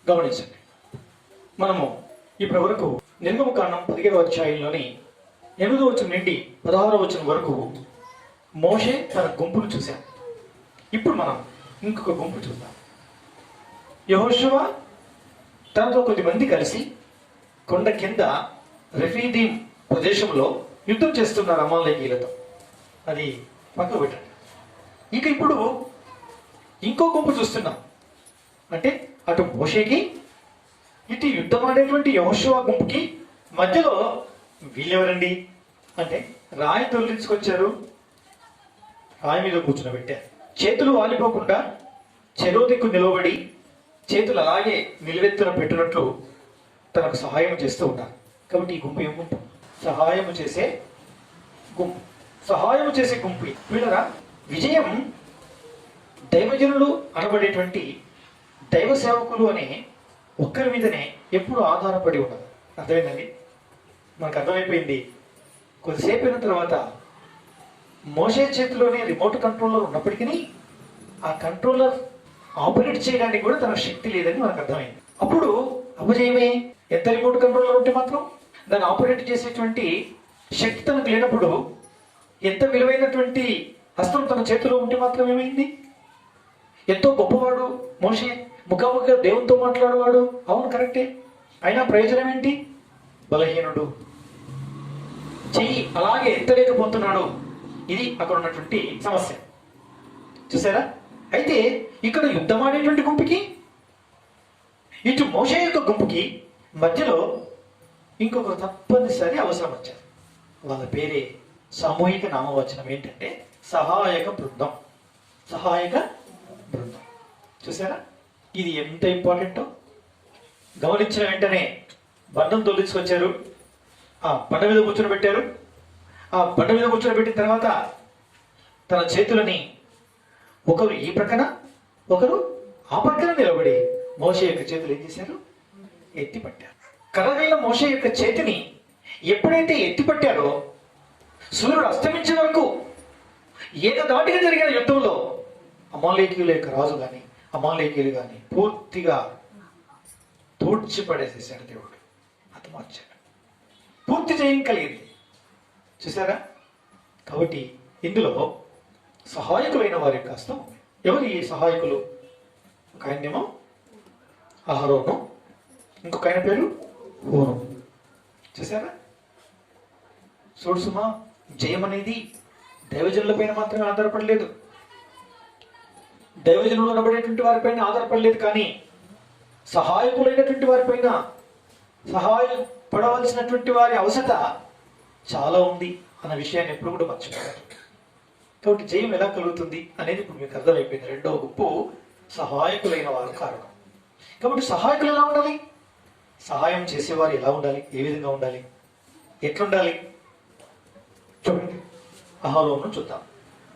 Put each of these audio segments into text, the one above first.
గమనించండి, మనము ఇప్పటి వరకు నిర్గమకాండం 15వ అధ్యాయంలోని 8వ వచనం నుండి 16వ వచనం వరకు మోషే తన గుంపును చూశాం. ఇప్పుడు మనం ఇంకొక గుంపు చూద్దాం. యెహోషువ తనతో కొద్దిమంది కలిసి కొండ కింద రెఫీదీం ప్రదేశంలో యుద్ధం చేస్తున్నారు అమాలేకీయులతో. అది పక్కకు పెట్టండి. ఇక ఇప్పుడు ఇంకో గుంపు చూస్తున్నాం. అంటే అటు మోషేకి ఇటు యుద్ధం ఆడేటువంటి యెహోషువ గుంపుకి మధ్యలో వీళ్ళెవరండి అంటే రాయి తొలగించుకొచ్చారు, రాయి మీద కూర్చునబెట్టారు. చేతులు వాలిపోకుండా చెరువు దిక్కు నిలబడి చేతులు అలాగే నిలువెత్తున పెట్టినట్లు తనకు సహాయం చేస్తూ ఉన్నారు. కాబట్టి ఈ గుంపు ఏం గుంపు? సహాయం చేసే గుంపు. సహాయం చేసే గుంపు. వీళ్ళరా విజయం దైవజనులు అనబడేటువంటి దైవ సేవకులు అనే ఒక్కరి మీదనే ఎప్పుడు ఆధారపడి ఉన్నది. అర్థమైందండి? మనకు అర్థమైపోయింది. కొద్దిసేపు అయిన తర్వాత మోషే చేతిలోనే రిమోట్ కంట్రోలర్ ఉన్నప్పటికీ ఆ కంట్రోలర్ ఆపరేట్ చేయడానికి కూడా తన శక్తి లేదని మనకు అర్థమైంది. అప్పుడు అపజయమే. ఎంత రిమోట్ కంట్రోలర్ ఉంటే మాత్రం దాన్ని ఆపరేట్ చేసేటువంటి శక్తి తనకు లేనప్పుడు, ఎంత విలువైనటువంటి హస్తం తన చేతిలో ఉంటే మాత్రం ఏమైంది? ఎంతో గొప్పవాడు మోషే, ముఖాముఖిగా దేవునితో మాట్లాడేవాడు, అవును కరెక్టే. అయినా ప్రయోజనం ఏంటి? బలహీనుడు, చెయ్యి అలాగే ఎత్తలేకపోతున్నాడు. ఇది అక్కడ ఉన్నటువంటి సమస్య. చూసారా? అయితే ఇక్కడ యుద్ధమాడేటువంటి గుంపుకి, ఇటు మోషే యొక్క గుంపుకి మధ్యలో ఇంకొకరు తప్పనిసరి అవసరం వచ్చారు. వాళ్ళ పేరే సామూహిక నామవచనం ఏంటంటే సహాయక బృందం. సహాయక బృందం. చూసారా? ఇది ఎంత ఇంపార్టెంటో గమనించిన వెంటనే బండం తొలగించుకొచ్చారు, ఆ బండ మీద కూర్చొని పెట్టారు. ఆ బండ మీద కూర్చొని పెట్టిన తర్వాత తన చేతులని ఒకరు ఈ ప్రక్కన ఒకరు ఆ ప్రక్కన నిలబడి మోషే యొక్క చేతులు ఏం చేశారు? ఎత్తి పట్టారు. కర్రగల్ల మోషే యొక్క చేతిని ఎప్పుడైతే ఎత్తి పట్టారో సూర్యుడు అస్తమించే వరకు ఏకధాటిగా జరిగిన యుద్ధంలో అమాలేకీయుల యొక్క రాజు కానీ అమాలేకీయులు కానీ పూర్తిగా తూడ్చిపడేసేసాడు దేవుడు. హతమార్చాడు. పూర్తి జయం కలిగింది. చూసారా? కాబట్టి ఇందులో సహాయకులైన వారి యొక్క హస్తం ఉంది. ఎవరు ఈ సహాయకులు? ఒక ఆయనేమో అహరోను, ఇంకొక ఆయన పేరు హూరు. చూసారా? చూడు సుమా, జయం అనేది దైవజనుల పైన మాత్రమే ఆధారపడలేదు, దైవజనులు అనబడేటువంటి వారిపైన ఆధారపడలేదు, కానీ సహాయకులైనటువంటి వారిపైన, సహాయపడవలసినటువంటి వారి అవసరత చాలా ఉంది అన్న విషయాన్ని ఎప్పుడు కూడా మర్చిపోయారు. కాబట్టి జయం ఎలా కలుగుతుంది అనేది ఇప్పుడు మీకు అర్థమైపోయింది. రెండవ గుంపు సహాయకులైన వారు కారణం. కాబట్టి సహాయకులు ఎలా ఉండాలి? సహాయం చేసేవారు ఎలా ఉండాలి? ఏ విధంగా ఉండాలి? ఎట్లుండాలి? చూడండి, అహరోను చూద్దాం.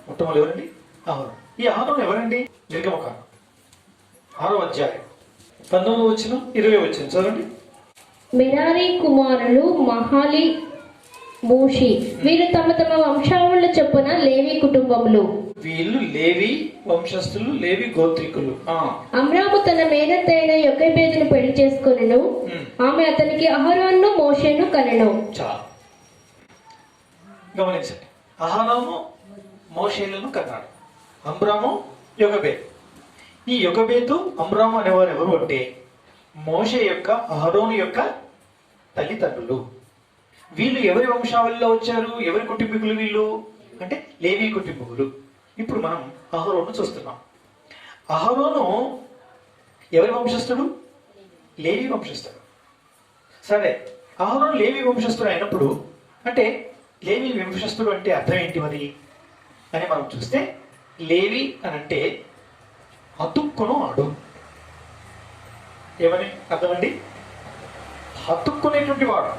మొట్టమొదటి ఎవరండి? అహరోను. ఈ అహరోను ఎవరండి? నిర్గమకాండం 6వ అధ్యాయం 19వ వచనం 20వ వచనం చదవండి. మెరారి కుమారులు మహాలి, మూషి, వీరు తమ తమ వంశావళుల చొప్పున లేవి కుటుంబములు. వీళ్ళు లేవి వంశస్థులు, లేవి గోత్రికులు. అమ్రాము తన మేనత్తైన యొకెబేదును పెళ్లి చేసుకొనెను. ఆమె అతనికి అహరోను మోషేను కనెను. చాలా గమనించండి. అహరోను మోషేలను కన్నాడు. అమ్రాము యొకెబేదు. ఈ యొకెబేదు అమ్రాము అనేవారు ఎవరు అంటే మోషే యొక్క అహరోను యొక్క తల్లిదండ్రులు. వీళ్ళు ఎవరి వంశావళిలో వచ్చారు? ఎవరి కుటుంబీకులు వీళ్ళు అంటే లేవి కుటుంబీకులు. ఇప్పుడు మనం అహరోను చూస్తున్నాం. అహరోను ఎవరి వంశస్థుడు? లేవి వంశస్థుడు. సరే, అహరోను లేవి వంశస్థుడు అయినప్పుడు అంటే లేవి వంశస్థుడు అంటే అర్థం ఏంటి మరి అని మనం చూస్తే, లేవి అని అంటే హతుక్కును ఆడు. ఏమని అర్థమండి? హతుక్కునేటువంటి వాడు,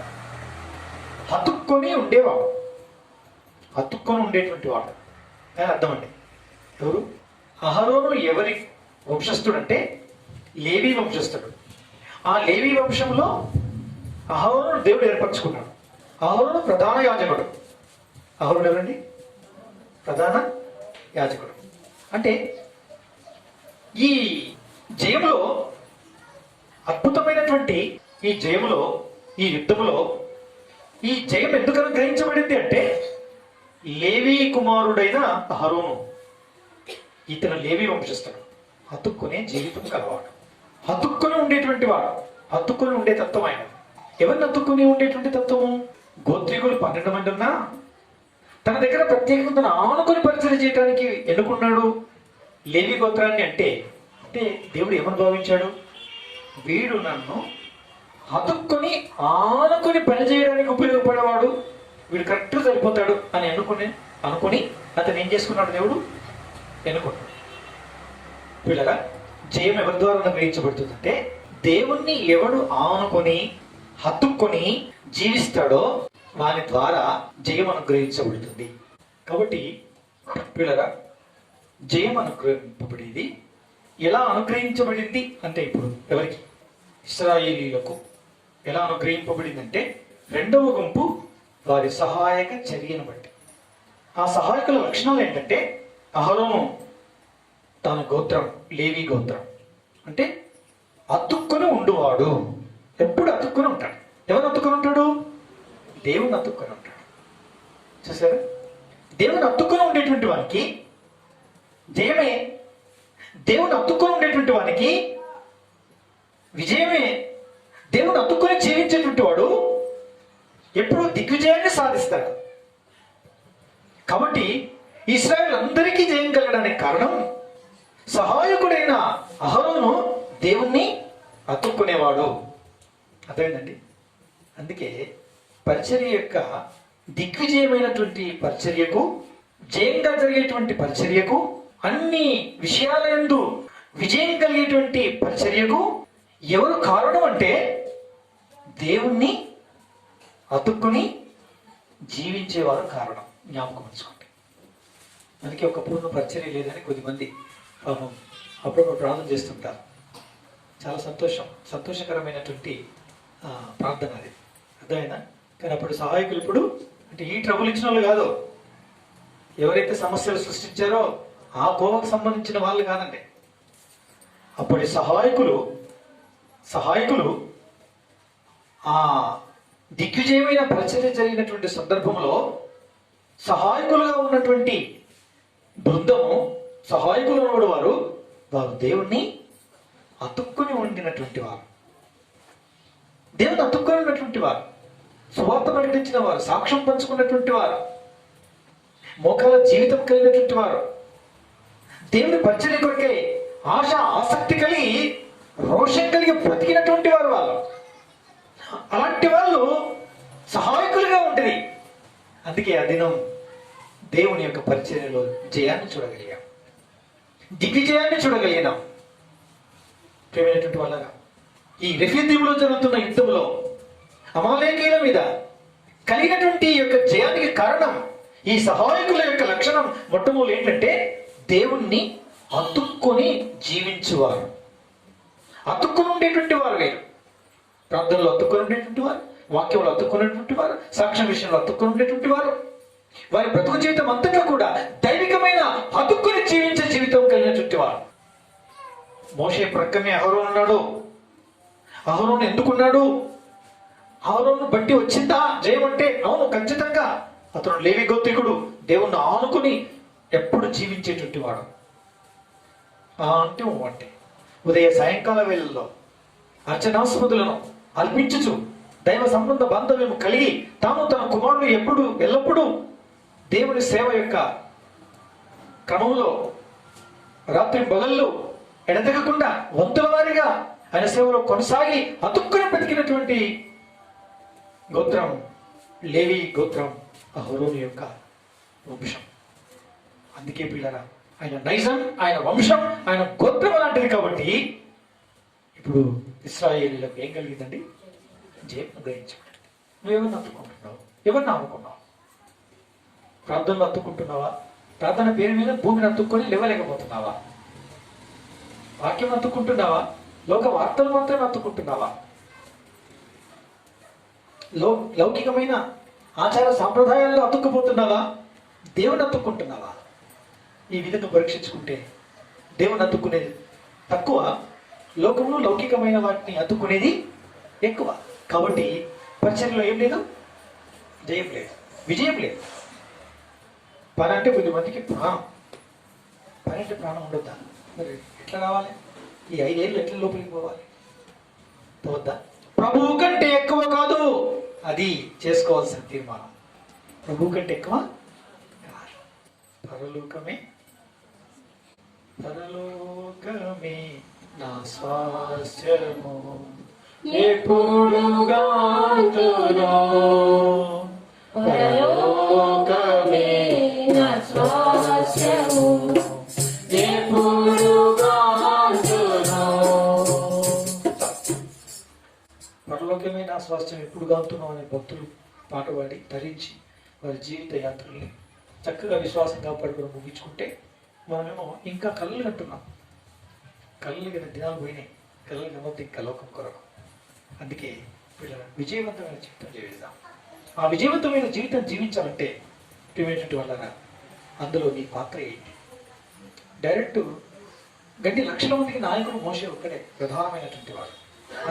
హతుక్కొని ఉండేవాడు, హతుక్కొని ఉండేటువంటి వాడు అని అర్థం అండి. ఎవరు? అహరోను ఎవరి వంశస్థుడు అంటే లేవి వంశస్థుడు. ఆ లేవి వంశంలో అహరోను దేవుడు ఏర్పరచుకున్నాడు. అహరోను ప్రధాన యాజకుడు. అహరోను ఎవరండి? ప్రధాన యాజకుడు. అంటే ఈ జయంలో అద్భుతమైనటువంటి ఈ జయములో, ఈ యుద్ధములో ఈ జయం ఎందుకు అనుగ్రహించబడింది అంటే లేవి కుమారుడైన అహరోను, ఇతను లేవి వంశస్థుడు, హతుక్కునే జీవితం కలవాడు, హతుక్కుని ఉండేటువంటి వాడు, హత్తుకొని ఉండే తత్వం ఆయన. ఎవరిని హత్తుకొని ఉండేటువంటి తత్వము? గోత్రికులు 12 మంది ఉన్నా తన దగ్గర ప్రత్యేకంగా ఆనుకొని పరిచయం చేయడానికి ఎన్నుకున్నాడు లేవి గోత్రాన్ని. అంటే దేవుడు ఏమని భావించాడు? వీడు నన్ను హతుక్కుని ఆనుకొని పనిచేయడానికి ఉపయోగపడేవాడు, వీడు కరెక్ట్గా సరిపోతాడు అని అనుకుని అతను ఏం చేసుకున్నాడు? దేవుడు ఎన్నుకున్నాడు. వీళ్ళగా జయం ఎవరి ద్వారా అనుగ్రహించబడుతుందంటే దేవుణ్ణి ఎవడు ఆనుకొని హత్తుకొని జీవిస్తాడో వాని ద్వారా జయం అనుగ్రహించబడుతుంది. కాబట్టి వీళ్ళగా జయం అనుగ్రహింపబడేది ఎలా అనుగ్రహించబడింది అంటే ఇప్పుడు ఎవరికి? ఇశ్రాయేలీయులకు ఎలా అనుగ్రహింపబడిందంటే రెండవ గుంపు వారి సహాయక చర్యను బట్టి. ఆ సహాయకుల లక్షణాలు ఏంటంటే అహరోను తన గోత్రం లేవి గోత్రం అంటే అతుక్కుని ఉండువాడు. ఎప్పుడు అతుక్కుని ఉంటాడు. ఎవరు అతుక్కుని ఉంటాడు? దేవుని అతుక్కుని ఉంటాడు. చూసారా? దేవుని అతుక్కుని ఉండేటువంటి వానికి జయమే, దేవుని అతుక్కుని ఉండేటువంటి వానికి విజయమే. దేవుని అతుక్కుని జీవించేటువంటి వాడు ఎప్పుడు దిగ్విజయాన్ని సాధిస్తాడు. కాబట్టి ఇశ్రాయేలు అందరికీ జయం కలగడానికి కారణం సహాయకుడైన అహరోను దేవుణ్ణి అతుక్కునేవాడు. అర్థమైందండి? అందుకే పరిచర్య యొక్క దిగ్విజయమైనటువంటి పరిచర్యకు, జయంగా జరిగేటువంటి పరిచర్యకు, అన్ని విషయాలందు విజయం కలిగేటువంటి పరిచర్యకు ఎవరు కారణం అంటే దేవుణ్ణి అతుక్కుని జీవించేవారు కారణం. జ్ఞాపకం ఉంచుకోండి. అందుకే ఒక పూర్ణ పరిచర్య లేదని కొద్దిమంది పాపం అప్పుడప్పుడు ప్రార్థన చేస్తుంటారు. చాలా సంతోషకరమైనటువంటి ప్రార్థన అది. అర్థమైనా? కానీ అప్పుడు సహాయకులు ఇప్పుడు అంటే ఈ ట్రబుల్ ఇచ్చిన వాళ్ళు కాదు, ఎవరైతే సమస్యలు సృష్టించారో ఆ కోవకు సంబంధించిన వాళ్ళు కాదండి. అప్పటి సహాయకులు ఆ దిగ్విజయమైన పరిచర్య జరిగినటువంటి సందర్భంలో సహాయకులుగా ఉన్నటువంటి బృందము, సహాయకులు ఉన్నవాడు వారు దేవుణ్ణి అతుక్కుని ఉండినటువంటి వారు, దేవుని అతుక్కుని ఉన్నటువంటి వారు, సువార్త ప్రకటించిన వారు, సాక్ష్యం పంచుకున్నటువంటి వారు, మోకాల జీవితం కలిగినటువంటి వారు, దేవుని పరిచర్య కొరకే ఆశ ఆసక్తి కలిగి రోషం కలిగి బ్రతికినటువంటి వారు వాళ్ళు. అలాంటి వాళ్ళు సహాయకులుగా ఉంటుంది. అందుకే ఆ దినం దేవుని యొక్క పరిచర్యలో జయాన్ని చూడగలిగాం, దిగ్విజయాన్ని చూడగలిగినాం. ప్రేమైనటువంటి వాళ్ళగా ఈ రెఫీదీములో జరుగుతున్న యుద్ధంలో అమాలేకీయుల మీద కలిగినటువంటి యొక్క జయానికి కారణం ఈ సహాయకుల యొక్క లక్షణం మొట్టమొదటి ఏంటంటే దేవుణ్ణి అతుక్కొని జీవించువారు. అతుక్కుని ఉండేటువంటి వారు వేరు. ప్రార్థనలో అతుక్కుని ఉండేటువంటి వారు, వాక్యంలో అతుక్కునేటువంటి వారు, సాక్ష్యం విషయంలో అతుక్కుని ఉండేటువంటి వారు, వారి బ్రతుకు జీవితం అంతటా కూడా దైవికమైన అతుక్కుని జీవించే జీవితం కలిగినటువంటి వారు. మోషే ప్రక్కనే అహరోను ఉన్నాడు. అహరోను ఎందుకున్నాడు? అహరోను బట్టి వచ్చిందా జయం అంటే? అవును, ఖచ్చితంగా. అతను లేవి గోత్రికుడు, దేవుణ్ణి ఆనుకుని ఎప్పుడు జీవించేటువంటి వాడు. అంటే ఉదయ సాయంకాల వేళల్లో అర్చనాస్పదులను అల్పించుచు దైవ సంబంధ బాంధవ్యం కలిగి తాను తన కుమారుడు ఎల్లప్పుడూ దేవుని సేవ యొక్క క్రమంలో రాత్రి పగళ్ళు ఎడతెగకుండా వంతుల వారిగా ఆయన సేవలో కొనసాగి అతుక్కుని బ్రతికినటువంటి గోత్రం లేవి గోత్రం, అహరోను యొక్క వంశం. అందుకే పిల్లరా, ఆయన నైజం, ఆయన వంశం, ఆయన గోత్రం అలాంటిది. కాబట్టి ఇప్పుడు ఇశ్రాయేలీయులకు ఏం కలిగిందండి? జయం గ్రహించబడింది. నువ్వెవరిని అత్తుకుంటున్నావు? ఎవరిని ఆనుకున్నావు? ప్రార్థనలు అత్తుకుంటున్నావా? ప్రార్థన పేరు మీద భూమిని అత్తుక్కొని లేవలేకపోతున్నావా? వాక్యం అత్తుకుంటున్నావా? లోక వార్తలు మాత్రమే అత్తుకుంటున్నావా? లౌకికమైన ఆచార సాంప్రదాయాల్లో అతుక్కుపోతున్నావా? దేవుని అతుక్కుంటున్నావా? ఈ విధంగా పరీక్షించుకుంటే దేవుని అతుక్కునేది తక్కువ, లోకంలో లౌకికమైన వాటిని అతుక్కునేది ఎక్కువ. కాబట్టి పరిచర్యలో ఏం లేదు, జయం లేదు, విజయం లేదు. పని అంటే కొద్దిమందికి ప్రాణం. పని అంటే ప్రాణం ఉండొద్దా? మరి ఎట్లా రావాలి? ఈ 5 ఏళ్ళు ఎట్లా లోపలికి పోవాలి? పోవద్దా? ప్రభువు కంటే ఎక్కువ కాదు, అది చేసుకోవాల్సిన తీర్మానం. ప్రభువు కంటే ఎక్కువ కాదు. పరలోకమే పరలోకమే నా స్వాస్థ్యము, ఎప్పుడు గాంతును. పరలోకమే నా స్వాస్థ్యము, ఎప్పుడు గాంతును. పరలోకమే నా స్వాస్థ్యం ఎప్పుడు గాంతున్నాం అనే భక్తులు పాట పాడి ధరించి వారి జీవిత యాత్రల్ని చక్కగా విశ్వాసంగా పడుకుని ముగించుకుంటే, మనమేమో ఇంకా కళ్ళు కంటున్నాం. కళ్ళు కన్నా దినాలు పోయినాయి. కళ్ళు కనొద్దు ఇంకా లోకం కొరకు. అందుకే పిల్లల విజయవంతమైన జీవితం జీవిద్దాం. ఆ విజయవంతమైన జీవితం జీవించాలంటే ప్రియమైనటువంటి వాళ్ళరా, అందులో నీ పాత్ర ఏంటి? డైరెక్ట్ గంటి లక్షల మందికి నాయకుడు మోషే ఒక్కడే ప్రధానమైనటువంటి వాడు.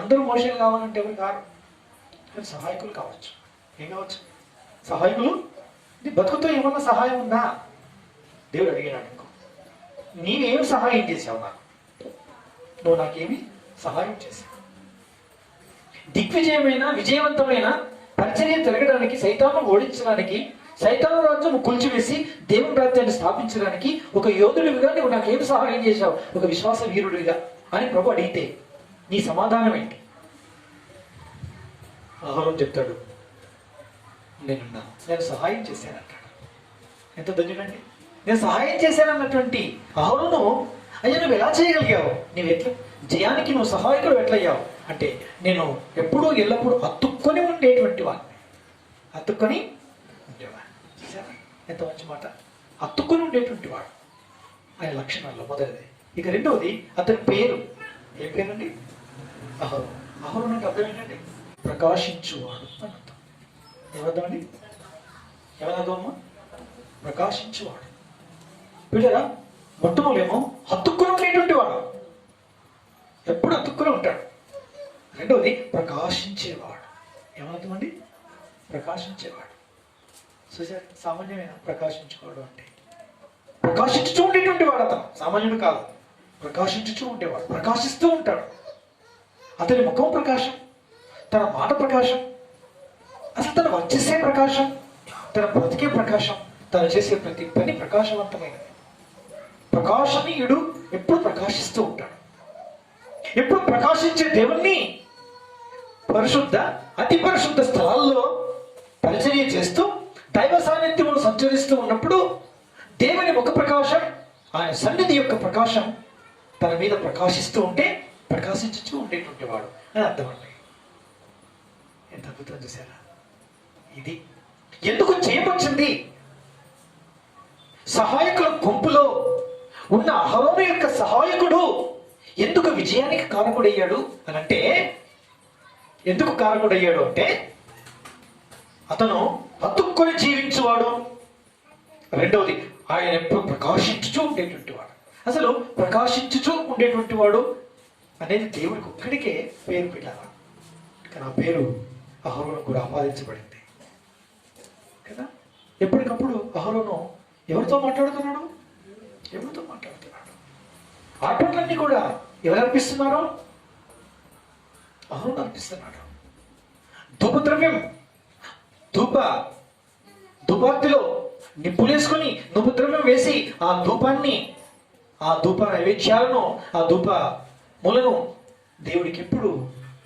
అందరూ మోషేలు కావాలంటే ఎవరు కారు, కానీ సహాయకులు కావచ్చు. ఏం కావచ్చు? సహాయకులు. నీ బతుకుతో ఏమన్నా సహాయం ఉందా? దేవుడు అడిగినాడు, ఇంకో నీవేమి సహాయం చేసావు నాకు? నువ్వు నాకేమి సహాయం చేశావు? దిగ్విజయమైన విజయవంతమైన పరిచర్య జరగడానికి, సైతాను ఓడించడానికి, సైతాను రాజ్యం కూల్చివేసి దేవుని రాజ్యాన్ని స్థాపించడానికి ఒక యోధుడివిగా నువ్వు నాకేమి సహాయం చేశావు, ఒక విశ్వాస వీరుడిగా అని ప్రభు అడిగితే నీ సమాధానం ఏంటి? అహరోను చెప్తాడు, నేను సహాయం చేశానంటాడు. ఎంత ధన్యుడండి! నేను సహాయం చేశానన్నటువంటి అహరోను, అయ్యా నువ్వు ఎలా చేయగలిగావు? నువ్వు ఎట్లా జయానికి నువ్వు సహాయకుడు ఎట్లయ్యావు అంటే, నేను ఎప్పుడూ ఎల్లప్పుడూ అతుక్కొని ఉండేటువంటి వాడిని. అతుక్కొని ఉండేవాడు. చూసారా ఎంత మంచి మాట! అతుక్కొని ఉండేటువంటి వాడు ఆయన లక్షణాల్లో మొదటిది. ఇక రెండవది అతని పేరు. ఏం పేరండి? అహరోను. అహరోను అంటే అర్థం ఏంటండి? ప్రకాశించువాడు అని అర్థం. ఏమర్థం అండి? ఏమర్థమమ్మా? ప్రకాశించువాడు. పిల్లరా, మొట్టమొదలేమో హత్తుక్కుని ఉండేటువంటి వాడు, ఎప్పుడు హత్తుక్కుని ఉంటాడు. రెండవది ప్రకాశించేవాడు. ఏమర్థమండి? ప్రకాశించేవాడు. చూసారు, సామాన్యమైన ప్రకాశించేవాడు అంటే ప్రకాశించుతూ ఉండేటువంటి వాడు. అతను సామాన్యుడు కాదు, ప్రకాశించుతూ ఉండేవాడు. ప్రకాశిస్తూ ఉంటాడు. అతని ముఖం ప్రకాశం, తన మాట ప్రకాశం, అసలు తను వచ్చేసే ప్రకాశం, తన బ్రతికే ప్రకాశం, తను చేసే ప్రతి పని ప్రకాశవంతమైనది. ప్రకాశనీయుడు ఎప్పుడు ప్రకాశిస్తూ ఉంటాడు. ఎప్పుడు ప్రకాశించే దేవుణ్ణి పరిశుద్ధ, అతి పరిశుద్ధ స్థలాల్లో పరిచర్య చేస్తూ దైవ సాన్నిధ్యంలో సంచరిస్తూ ఉన్నప్పుడు దేవుని ముఖ ప్రకాశం, ఆయన సన్నిధి యొక్క ప్రకాశం తన మీద ప్రకాశిస్తూ ఉంటే ప్రకాశించుతూ ఉండేటువంటి వాడు అని అర్థం అండి. ఎంత అద్భుతం చూసారా? ఇది ఎందుకు చేయవచ్చింది? సహాయకుల గుంపులో ఉన్న అహరోను యొక్క సహాయకుడు ఎందుకు విజయానికి కారకుడయ్యాడు అని అంటే, ఎందుకు కారకుడయ్యాడు అంటే అతను అతుక్కొని జీవించువాడు. రెండవది ఆయన ఎప్పుడు ప్రకాశించుచూ ఉండేటువంటి వాడు. అసలు ప్రకాశించుచూ ఉండేటువంటి వాడు అనేది దేవుడికి ఒక్కడికే పేరు పెట్టాలి. కానీ ఆ పేరు అహరోను కూడా ఆపాదించబడింది కదా. ఎప్పటికప్పుడు అహరోను ఎవరితో మాట్లాడుతున్నాడు? ఎవరితో మాట్లాడుతున్నాడు? ఆటలన్నీ కూడా ఎవరు అర్పిస్తున్నారు? అహరోను అర్పిస్తున్నాడు. ధూపద్రవ్యం, ధూపార్తిలో నిప్పులేసుకొని ధూపద్రవ్యం వేసి ఆ ధూపాన్ని, ఆ ధూప నైవేద్యాలను, ఆ ధూప మూలను దేవుడికి ఎప్పుడు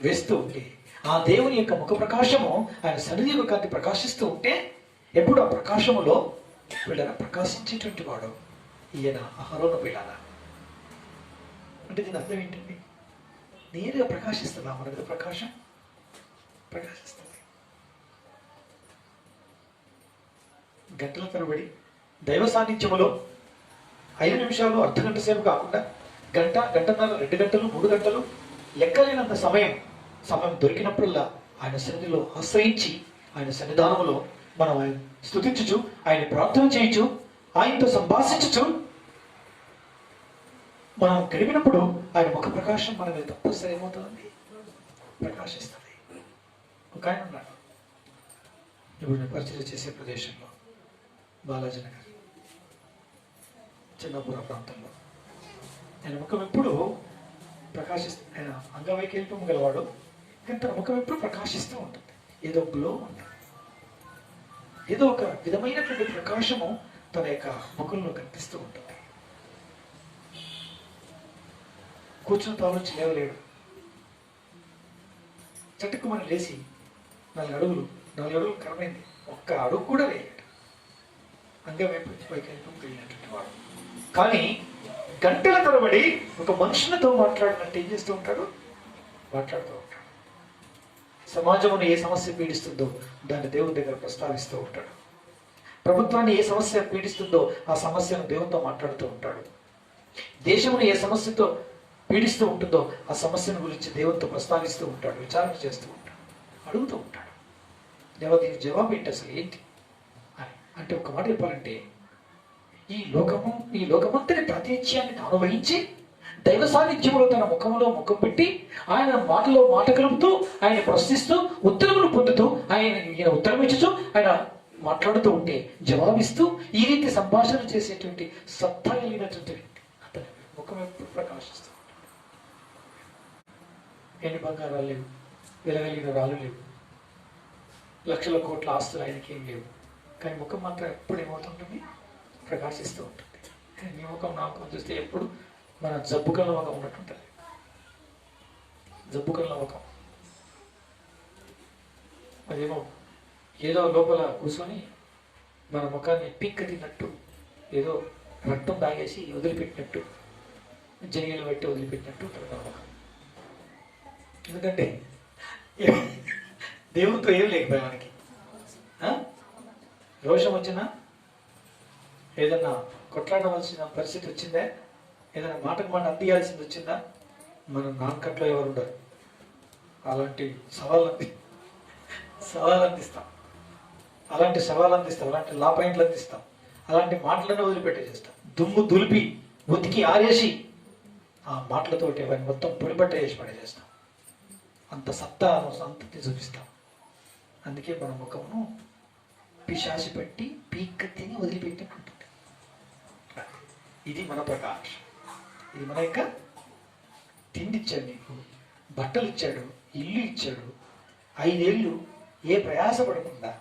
వేస్తూ ఉంటే, ఆ దేవుని యొక్క ముఖ ప్రకాశము ఆయన సన్నిధి యొక్క కాంతి ప్రకాశిస్తూ ఉంటే, ఎప్పుడు ఆ ప్రకాశములో వీళ్ళ ప్రకాశించేటువంటి వాడు ఈయన అహరోను పిల్లల. అంటే దీని అర్థం ఏంటండి? నేరుగా ప్రకాశిస్తుందా మన మీద ప్రకాశం? ప్రకాశిస్తుంది. గంటల తరబడి దైవ సాన్నిధ్యములో 5 నిమిషాలు, అర్ధగంట సేపు కాకుండా గంట, గంటన్నర, 2 గంటలు, 3 గంటలు, లెక్కలేనంత సమయం దొరికినప్పుడల్లా ఆయన సన్నిధిలో ఆశ్రయించి ఆయన సన్నిధానంలో మనం ఆయన స్తుతించుచు, ఆయన ప్రార్థన చేయించు, ఆయనతో సంభాషించుచు మనం గడిపినప్పుడు ఆయన ముఖ ప్రకాశం మన మీద తప్పనిసరి ఏమవుతుందండి, ప్రకాశిస్తుంది. ఒక ఆయన ఉన్నాడు, ఇప్పుడు నేను పరిచయం చేసే ప్రదేశంలో, బాలాజీ నగర్ చిన్నపుర ప్రాంతంలో. ఆయన ముఖం ఎప్పుడు ప్రకాశిస్తుంది. ఆయన అంగవైకల్పం గలవాడు, కానీ తన ముఖం ఎప్పుడు ప్రకాశిస్తూ ఉంటుంది. ఏదో గ్లో ఉంటుంది, ఏదో ఒక విధమైనటువంటి ప్రకాశము తన యొక్క ముఖంలో కనిపిస్తూ ఉంటుంది. కూర్చుని తాలోచి లేవలేడు. చటుకు మనం లేచి 4 అడుగులు కరమైంది, ఒక్క అడుగు కూడా వేయలేడు. అంగవైకల్పం కలిగినటువంటి వాడు. కానీ గంటల తరబడి ఒక మనుషులతో మాట్లాడినట్టు ఏం చేస్తూ ఉంటాడు, మాట్లాడుతూ ఉంటాడు. సమాజమును ఏ సమస్య పీడిస్తుందో దాన్ని దేవుని దగ్గర ప్రస్తావిస్తూ ఉంటాడు. ప్రభుత్వాన్ని ఏ సమస్య పీడిస్తుందో ఆ సమస్యను దేవునితో మాట్లాడుతూ ఉంటాడు. దేశమును ఏ సమస్యతో పీడిస్తూ ఉంటుందో ఆ సమస్యను గురించి దేవునితో ప్రస్తావిస్తూ ఉంటాడు, విచారణ చేస్తూ ఉంటాడు, అడుగుతూ ఉంటాడు. దేవా దీనికి జవాబు ఏంటి, అసలు ఏంటి అని. అంటే ఒక మాట చెప్పాలంటే, ఈ లోకమంతటి ప్రాతినిధ్యాన్ని అనుభవించి దైవ సాన్నిధ్యంలో తన ముఖంలో ముఖం పెట్టి ఆయన మాటలో మాట కలుపుతూ ఆయన ప్రశ్నిస్తూ ఉత్తరములు పొందుతూ ఈయన ఉత్తరం ఇచ్చుతూ ఆయన మాట్లాడుతూ ఉంటే జవాబిస్తూ ఈ రీతి సంభాషణ చేసేటువంటి సత్తా కలిగినటువంటి వ్యక్తి. అతని ముఖం ఎప్పుడు ప్రకాశిస్తూ ఉంటాడు. ఎన్ని బంగారాలు లేవు, వెలగలిగిన రాళ్ళు లేవు, లక్షల కోట్ల ఆస్తులు ఆయనకి ఏం లేవు, కానీ ముఖం మాత్రం ఎప్పుడు ఏమవుతుంటుంది, ప్రకాశిస్తూ ఉంటుంది. కానీ నీ ముఖం నా ముఖం చూస్తే ఎప్పుడు మన జబ్బుకల ముఖం ఉన్నట్టుంటుంది. జబ్బుకల ముఖం అదేమో ఏదో లోపల కూర్చొని మన ముఖాన్ని పిక్క తిన్నట్టు, ఏదో రక్తం తాగేసి వదిలిపెట్టినట్టు, జనియలు పెట్టి వదిలిపెట్టినట్టు ఉంటుంది మన ముఖం. ఎందుకంటే దేవునితో ఏం లేకపోయా మనకి. రోషం వచ్చినా, ఏదన్నా కొట్లాడవలసిన పరిస్థితి వచ్చిందా, ఏదైనా మాటకు మాట అందియాల్సింది వచ్చిందా, మనం నాన్నకట్లో ఎవరు ఉండరు. అలాంటి సవాళ్ళు అందిస్తాం, అలాంటి లా పాయింట్లు అందిస్తాం, అలాంటి మాటలను వదిలిపెట్టేస్తాం. దుమ్ము దులిపి ఉతికి ఆరేసి ఆ మాటలతోటి అవన్నీ మొత్తం పొడిపట్ట వేసి పడేసేస్తాం. అంత సత్తా సంతతి చూపిస్తాం. అందుకే మన ముఖమును పిశాసి పెట్టి పీక్క తిని వదిలిపెట్టినట్టు. ఇది మన ప్రకాశం. ఇది మన యొక్క తిండి ఇచ్చాడు, నీకు బట్టలు ఇచ్చాడు, ఇల్లు ఇచ్చాడు. 5 ఏళ్ళు ఏ ప్రయాసపడకుండా,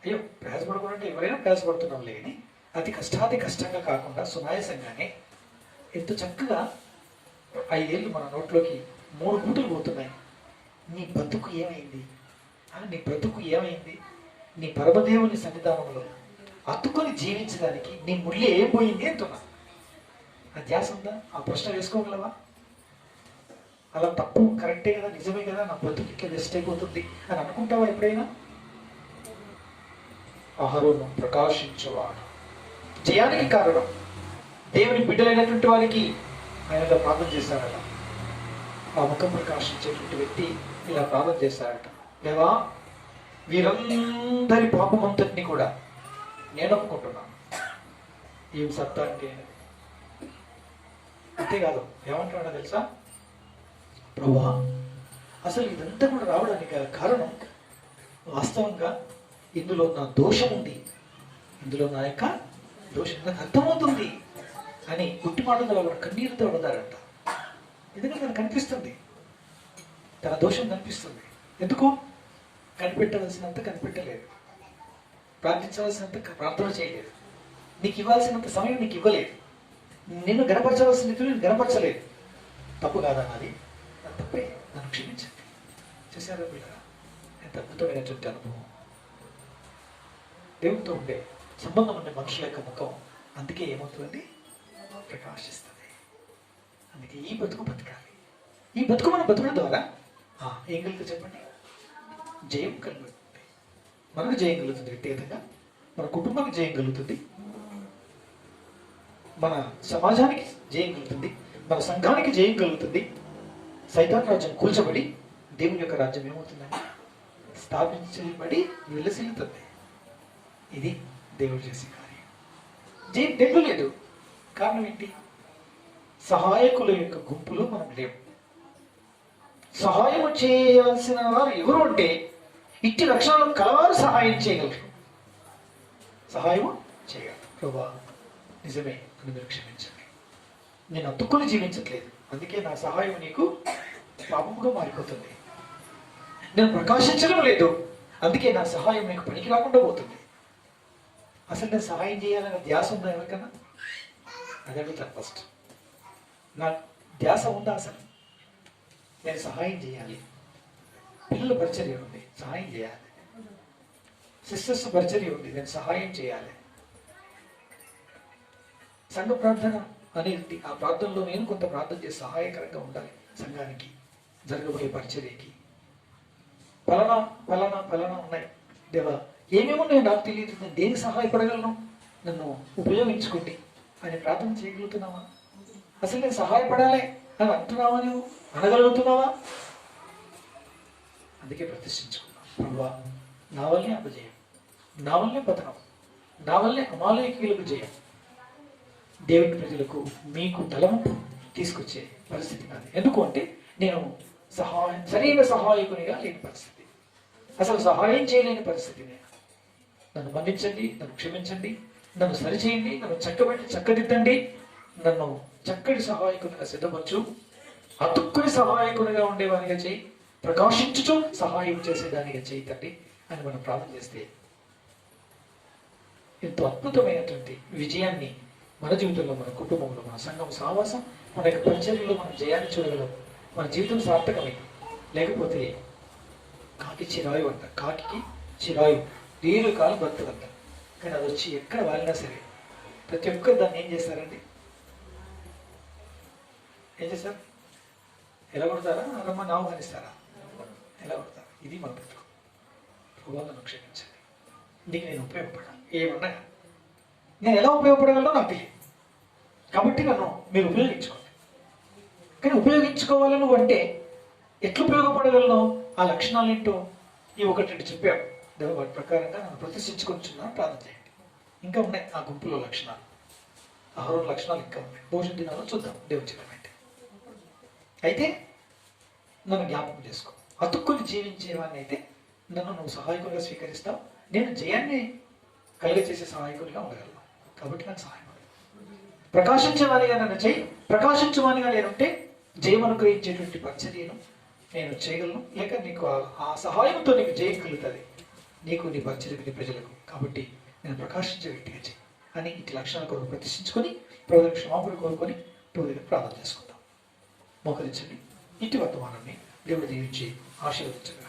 అయ్యో ప్రయాసపడకుండా అంటే ఎవరైనా ప్రయాసపడుతున్నాం లేని, అతి కష్టంగా కాకుండా సునాయాసంగానే ఎంత చక్కగా 5 ఏళ్ళు మన నోట్లోకి 3 పూటలు పోతున్నాయి. నీ బ్రతుకు ఏమైంది, నీ బ్రతుకు ఏమైంది? నీ పరమదేవుని సన్నిధానంలో అతుకొని జీవించడానికి నీ ముళ్ళు ఏం పోయింది అంటున్నా. ఆ ధ్యాస ఉందా? ఆ ప్రశ్న వేసుకోగలవా? అలా తప్పు కరెక్టే కదా, నిజమే కదా, నా బ్రతుకు ఇట్లా వేస్ట్ అయిపోతుంది అని అనుకుంటావా ఎప్పుడైనా? అహరోను ప్రకాశించేవాడు, జయానికి కారణం. దేవుని బిడ్డలైనటువంటి వారికి ఆయన ప్రార్థన చేశాడట. ఆ ముఖం ప్రకాశించేటువంటి వ్యక్తి ఇలా ప్రార్థన చేశాడట, దేవా వీరందరి పాపమంతటిని కూడా నేను ఒప్పుకుంటున్నాను. ఏం సత్తా అంటే అంతేకాదు, ఏమంటున్నాడో తెలుసా? ప్రభువా, అసలు ఇదంతా కూడా రావడానికి గల కారణం వాస్తవంగా ఇందులో నా దోషం ఉంది, ఇందులో నా యొక్క దోషం నాకు అర్థమవుతుంది అని గుట్టి మాటలు వాళ్ళు కన్నీరుతో అడుగుతారంట. ఎందుకంటే తనకు కనిపిస్తుంది, తన దోషం కనిపిస్తుంది. ఎందుకు? కనిపెట్టవలసినంత కనిపెట్టలేదు, ప్రార్థించవలసినంత ప్రార్థన చేయలేదు, నీకు ఇవ్వాల్సినంత సమయం నీకు ఇవ్వలేదు, నిన్ను గణపరచవలసిన రీతిలో నేను గణపరచలేదు. తప్పు కాదా నాది? నా తప్పే, నన్ను క్షమించండి. చేశారా పిల్లరా? ఎంత అద్భుతమైనటువంటి అనుభవం. దేవునితో ఉండే సంబంధం ఉండే మనుషుల యొక్క ముఖం అందుకే ఏమవుతుందండి, ప్రకాశిస్తుంది. అందుకే ఈ బతుకు బతకాలి. ఈ బతుకు మన బతుకుల ద్వారా ఏం కలుగుతుంది చెప్పండి? జయం కలుగుతుంది. మనకు జయం కలుగుతుంది, వ్యక్తిగతంగా మన కుటుంబానికి జయం కలుగుతుంది, మన సమాజానికి జయం కలుగుతుంది, మన సంఘానికి జయం కలుగుతుంది. సైతాన్ రాజ్యం కూల్చబడి దేవుని యొక్క రాజ్యం ఏమవుతుందండి, స్థాపించబడి విలసిల్లుతుంది. ఇది దేవుడు చేసే కార్యం. జయం లేదు. కారణం ఏంటి? సహాయకుల యొక్క గుంపులో మనం లేవు. సహాయం చేయాల్సిన వారు ఎవరు అంటే ఇట్టి లక్షణాలు కలవారు సహాయం చేయగలరు. సహాయం చేయగలరు. ప్రభా నిజమే, నన్ను మీరు క్షమించండి, నేను అతుక్కుని జీవించట్లేదు, అందుకే నా సహాయం నీకు పాపముగా మారిపోతుంది. నేను ప్రకాశించడం లేదు, అందుకే నా సహాయం నీకు పనికి రాకుండా పోతుంది. అసలు నేను సహాయం చేయాలనే ధ్యాస ఉందా ఎవరికన్నా? అది అడుగుతాను ఫస్ట్. నా ధ్యాస ఉందా అసలు? నేను సహాయం చేయాలి. పిల్లల పరిచర్య ఉంది, సహాయం చేయాలి. సిస్టర్స్ పరిచర్య ఉంది, నేను సహాయం చేయాలి. సంఘ ప్రార్థన అనేది ఆ ప్రార్థనలో నేను కొంత ప్రార్థన చేసి సహాయకరంగా ఉండాలి. సంఘానికి జరగబోయే పరిచర్యకి ఫలానా ఫలానా ఫలానా ఉన్నాయి. దేవా ఏమేమి ఉన్నాయో నాకు తెలియదు, నేను దేనికి సహాయపడగలను, నన్ను ఉపయోగించుకోండి అని ప్రార్థన చేయగలుగుతున్నావా? అసలు నేను సహాయపడాలి అని అంటున్నావా? నువ్వు అనగలుగుతున్నావా? అందుకే ప్రతిష్ఠించుకున్నాను. ప్రభువా నా వల్లే అపజయం, నా వల్లే పతనం, నా వల్లే అమాలయకులకు జయం. దేవుని ప్రజలకు మీకు తలవంపు తీసుకొచ్చే పరిస్థితి కాదు. ఎందుకు అంటే నేను సరైన సహాయకునిగా లేని పరిస్థితి, అసలు సహాయం చేయలేని పరిస్థితి. నన్ను మన్నించండి, నన్ను క్షమించండి, నన్ను సరిచేయండి, నన్ను చక్కదిద్దండి, నన్ను చక్కటి సహాయకునిగా సిద్ధపరచు, అతుక్కుని సహాయకునిగా ఉండేవానిగా చేయి, ప్రకాశించుచు సహాయం చేసేదానిగా చేయి తండ్రి అని మనం ప్రార్థన చేస్తే ఎంతో అద్భుతమైనటువంటి విజయాన్ని మన జీవితంలో, మన కుటుంబంలో, మన సంఘం సావాసం, మన యొక్క పరిచర్యలో మనం జయాన్ని చూడగలం. మన జీవితం సార్థకమైంది. లేకపోతే కాకి చిరాయు అంట, కాకి చిరాయు దీర్ఘ కాలం బతుకంట. కానీ అది వచ్చి ఎక్కడ వాలినా సరే ప్రతి ఒక్కరు దాన్ని ఏం చేస్తారండి? ఏం చేస్తారు? ఎలా కొడతారా? అదమ్మా నావు కనిస్తారా? ఎలా కొడతారా? ఇది మన బ్రతుకు. ప్రభువును క్షమించండి, నీకు నేను ఉపయోగపడాలి. ఏమన్నా నేను ఎలా ఉపయోగపడగలనో నాకు తెలియదు, కాబట్టి నన్ను మీరు ఉపయోగించుకోండి. కానీ ఉపయోగించుకోవాలను అంటే ఎట్లా ఉపయోగపడగలను? ఆ లక్షణాలు ఏంటో ఈ ఒకటి రెండు చెప్పాడు. వాటి ప్రకారంగా నన్ను ప్రతిష్ఠించుకుంటున్నాను, ప్రార్థన చేయండి. ఇంకా ఉన్నాయి ఆ గుంపులో లక్షణాలు, ఆహారం లక్షణాలు ఇంకా ఉన్నాయి. భోజన దినాల్లో చూద్దాం దేవుని చిత్తమైతే. అయితే నన్ను జ్ఞాపకం చేసుకో. అతుక్కుని జీవించేవాడిని అయితే నన్ను నువ్వు సహాయకునిగా స్వీకరిస్తావు. నేను జయాన్ని కలుగచేసే సహాయకునిగా ఉండగలను, కాబట్టి నాకు సహాయం. ప్రకాశించేవానిగా నన్ను చేయి. ప్రకాశించేవానిగా నేనుంటే జయం అనుగ్రహించేటువంటి పరిచర్యను నేను చేయగలను, లేక నీకు ఆ సహాయంతో నీకు జయం కలుగుతుంది, నీకు నీ పరిచర్యకు నీ ప్రజలకు. కాబట్టి నేను ప్రకాశించే వ్యక్తిగా చేయి అని ఇటు లక్షణాల కొరకు ప్రతిష్ఠించుకొని ప్రభుత్వ క్షమాపణ కోరుకొని ప్రభుత్వ ప్రార్థన చేసుకుందాం. మోకరించండి. ఇటు వర్తమానాన్ని దేవుడు దీవించి ఆశీర్వదించండి.